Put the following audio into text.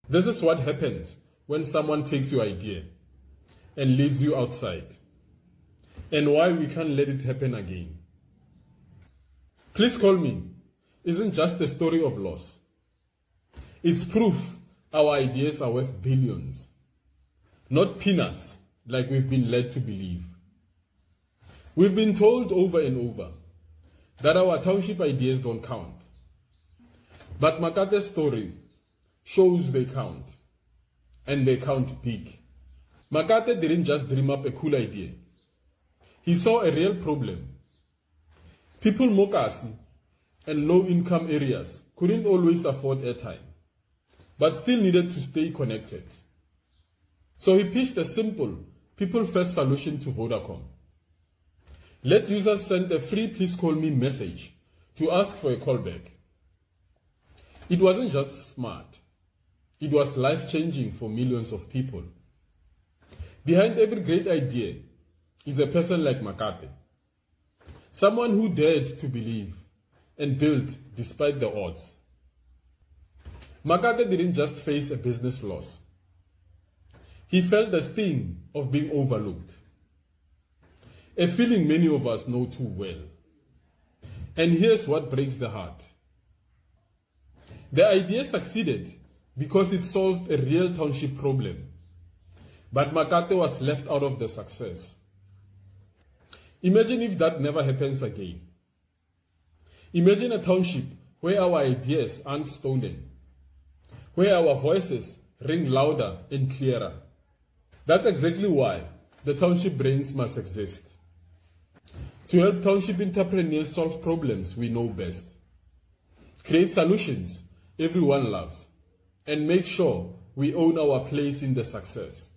This is what happens when someone takes your idea and leaves you outside, and why we can't let it happen again. Please Call Me isn't just a story of loss. It's proof our ideas are worth billions, not peanuts like we've been led to believe. We've been told over and over that our township ideas don't count. But Makate's story shows they count, and they count big. Makate didn't just dream up a cool idea. He saw a real problem. People Mokasi and low-income areas couldn't always afford airtime, but still needed to stay connected. So he pitched a simple, people-first solution to Vodacom. Let users send a free Please Call Me message to ask for a callback. It wasn't just smart. It was life-changing for millions of people. Behind every great idea is a person like Makate. Someone who dared to believe and build despite the odds. Makate didn't just face a business loss. He felt the sting of being overlooked. A feeling many of us know too well. And here's what breaks the heart. The idea succeeded because it solved a real township problem. But Makate was left out of the success. Imagine if that never happens again. Imagine a township where our ideas aren't stolen, where our voices ring louder and clearer. That's exactly why the township brains must exist. To help township entrepreneurs solve problems we know best, create solutions everyone loves, and make sure we own our place in the success.